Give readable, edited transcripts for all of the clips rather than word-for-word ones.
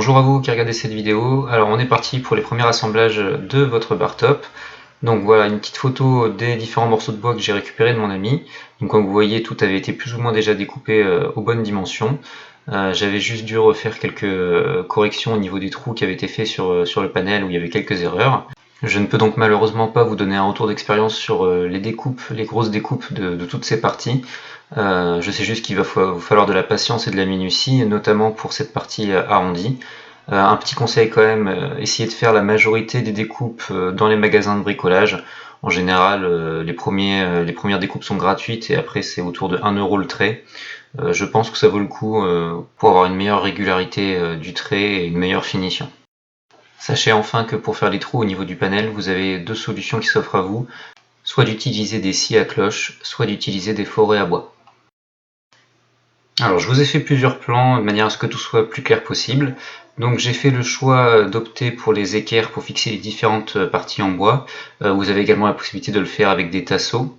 Bonjour à vous qui regardez cette vidéo. Alors on est parti pour les premiers assemblages de votre bar top. Donc voilà une petite photo des différents morceaux de bois que j'ai récupérés de mon ami. Donc comme vous voyez, tout avait été plus ou moins déjà découpé aux bonnes dimensions. J'avais juste dû refaire quelques corrections au niveau des trous qui avaient été faits sur le panel où il y avait quelques erreurs. Je ne peux donc malheureusement pas vous donner un retour d'expérience sur les découpes, les grosses découpes de toutes ces parties. Je sais juste qu'il va vous falloir de la patience et de la minutie, notamment pour cette partie arrondie. Un petit conseil quand même, essayez de faire la majorité des découpes dans les magasins de bricolage. En général, les premières découpes sont gratuites et après c'est autour de 1 € le trait. Je pense que ça vaut le coup pour avoir une meilleure régularité du trait et une meilleure finition. Sachez enfin que pour faire les trous au niveau du panel, vous avez deux solutions qui s'offrent à vous, soit d'utiliser des scies à cloche, soit d'utiliser des forêts à bois. Alors je vous ai fait plusieurs plans de manière à ce que tout soit plus clair possible. Donc j'ai fait le choix d'opter pour les équerres pour fixer les différentes parties en bois. Vous avez également la possibilité de le faire avec des tasseaux.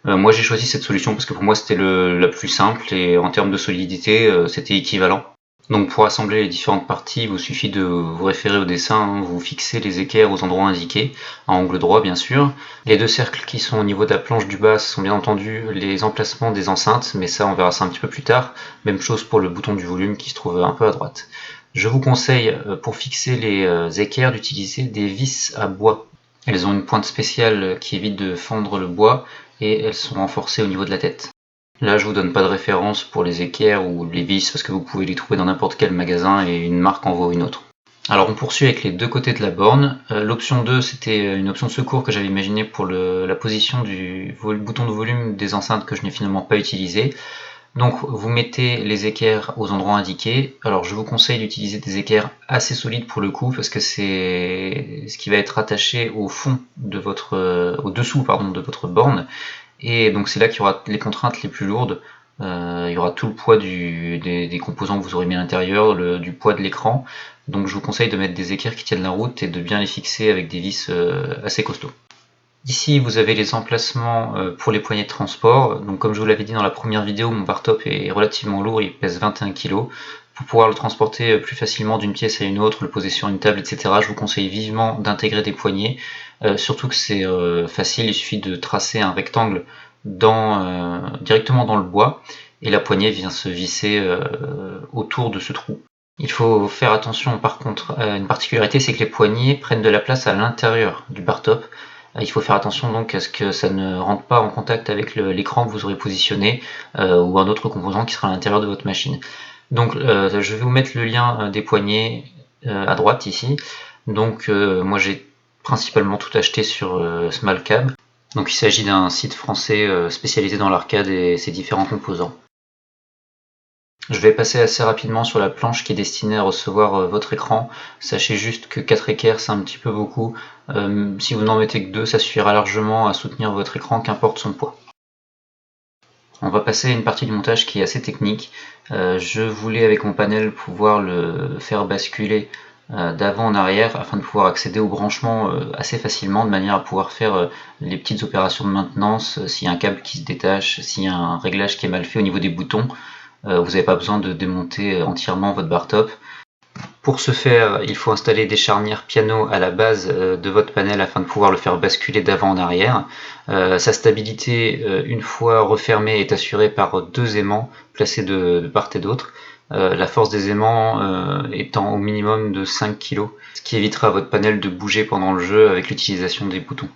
Moi j'ai choisi cette solution parce que pour moi c'était la plus simple et en termes de solidité c'était équivalent. Donc pour assembler les différentes parties, il vous suffit de vous référer au dessin, hein, vous fixez les équerres aux endroits indiqués, à angle droit bien sûr. Les deux cercles qui sont au niveau de la planche du bas sont bien entendu les emplacements des enceintes, mais ça on verra ça un petit peu plus tard. Même chose pour le bouton du volume qui se trouve un peu à droite. Je vous conseille pour fixer les équerres d'utiliser des vis à bois. Elles ont une pointe spéciale qui évite de fendre le bois et elles sont renforcées au niveau de la tête. Là, je vous donne pas de référence pour les équerres ou les vis parce que vous pouvez les trouver dans n'importe quel magasin et une marque en vaut une autre. Alors on poursuit avec les deux côtés de la borne. L'option 2, c'était une option de secours que j'avais imaginée pour la position du bouton de volume des enceintes que je n'ai finalement pas utilisé. Donc vous mettez les équerres aux endroits indiqués. Alors je vous conseille d'utiliser des équerres assez solides pour le coup parce que c'est ce qui va être attaché au fond de au-dessous de votre borne. Et donc c'est là qu'il y aura les contraintes les plus lourdes. Il y aura tout le poids des composants que vous aurez mis à l'intérieur, du poids de l'écran. Donc je vous conseille de mettre des équerres qui tiennent la route et de bien les fixer avec des vis assez costauds. Ici vous avez les emplacements pour les poignées de transport. Donc comme je vous l'avais dit dans la première vidéo, mon bar top est relativement lourd, il pèse 21 kg. Pour pouvoir le transporter plus facilement d'une pièce à une autre, le poser sur une table, etc., je vous conseille vivement d'intégrer des poignées. Surtout que c'est facile, il suffit de tracer un rectangle directement dans le bois et la poignée vient se visser autour de ce trou. Il faut faire attention par contre à une particularité, c'est que les poignées prennent de la place à l'intérieur du bar top. Il faut faire attention donc à ce que ça ne rentre pas en contact avec l'écran que vous aurez positionné ou un autre composant qui sera à l'intérieur de votre machine. Donc je vais vous mettre le lien des poignées à droite ici. Donc moi j'ai principalement tout acheté sur Smallcab. Donc il s'agit d'un site français spécialisé dans l'arcade et ses différents composants. Je vais passer assez rapidement sur la planche qui est destinée à recevoir votre écran. Sachez juste que 4 équerres c'est un petit peu beaucoup. Si vous n'en mettez que 2, ça suffira largement à soutenir votre écran, qu'importe son poids. On va passer à une partie du montage qui est assez technique. Je voulais avec mon panel pouvoir le faire basculer d'avant en arrière afin de pouvoir accéder au branchement assez facilement de manière à pouvoir faire les petites opérations de maintenance, s'il y a un câble qui se détache, s'il y a un réglage qui est mal fait au niveau des boutons. Vous n'avez pas besoin de démonter entièrement votre bar top. Pour ce faire, il faut installer des charnières piano à la base de votre panel afin de pouvoir le faire basculer d'avant en arrière. Sa stabilité, une fois refermée, est assurée par deux aimants placés de part et d'autre. La force des aimants étant au minimum de 5 kg, ce qui évitera à votre panel de bouger pendant le jeu avec l'utilisation des boutons.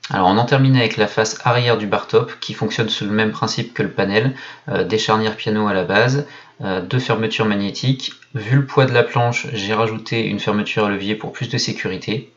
Alors on en termine avec la face arrière du bar top qui fonctionne sous le même principe que le panel, des charnières piano à la base, deux fermetures magnétiques. Vu le poids de la planche, j'ai rajouté une fermeture à levier pour plus de sécurité.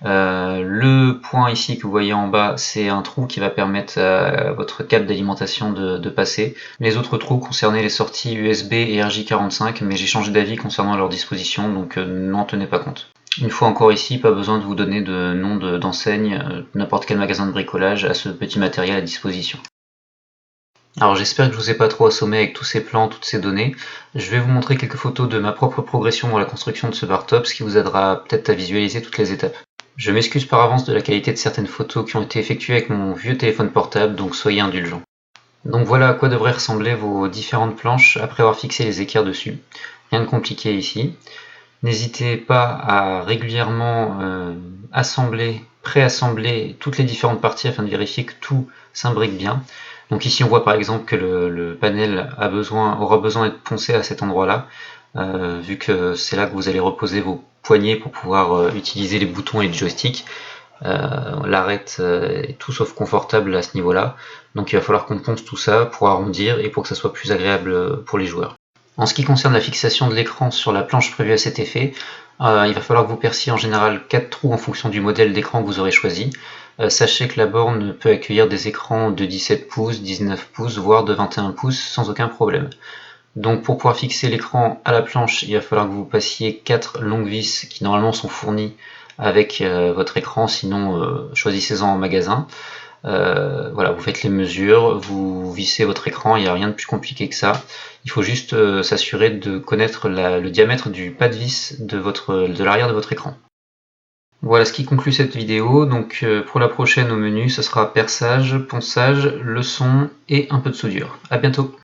Le point ici que vous voyez en bas, c'est un trou qui va permettre à votre câble d'alimentation de passer. Les autres trous concernaient les sorties USB et RJ45, mais j'ai changé d'avis concernant leur disposition, donc n'en tenez pas compte. Une fois encore ici, pas besoin de vous donner de nom d'enseigne, n'importe quel magasin de bricolage a ce petit matériel à disposition. Alors j'espère que je vous ai pas trop assommé avec tous ces plans, toutes ces données. Je vais vous montrer quelques photos de ma propre progression dans la construction de ce bar top, ce qui vous aidera peut-être à visualiser toutes les étapes. Je m'excuse par avance de la qualité de certaines photos qui ont été effectuées avec mon vieux téléphone portable, donc soyez indulgents. Donc voilà à quoi devraient ressembler vos différentes planches après avoir fixé les équerres dessus. Rien de compliqué ici. N'hésitez pas à régulièrement préassembler toutes les différentes parties afin de vérifier que tout s'imbrique bien. Donc ici on voit par exemple que le panel aura besoin d'être poncé à cet endroit-là, vu que c'est là que vous allez reposer vos poignets pour pouvoir utiliser les boutons et le joystick. L'arête est tout sauf confortable à ce niveau-là, donc il va falloir qu'on ponce tout ça pour arrondir et pour que ça soit plus agréable pour les joueurs. En ce qui concerne la fixation de l'écran sur la planche prévue à cet effet, il va falloir que vous perciez en général 4 trous en fonction du modèle d'écran que vous aurez choisi. Sachez que la borne peut accueillir des écrans de 17 pouces, 19 pouces, voire de 21 pouces sans aucun problème. Donc pour pouvoir fixer l'écran à la planche, il va falloir que vous passiez 4 longues vis qui normalement sont fournies avec votre écran, sinon choisissez-en en magasin. Voilà, vous faites les mesures, vous vissez votre écran, il n'y a rien de plus compliqué que ça. Il faut juste s'assurer de connaître le diamètre du pas de vis de l'arrière de votre écran. Voilà ce qui conclut cette vidéo. Donc pour la prochaine au menu, ce sera perçage, ponçage, leçon et un peu de soudure. A bientôt.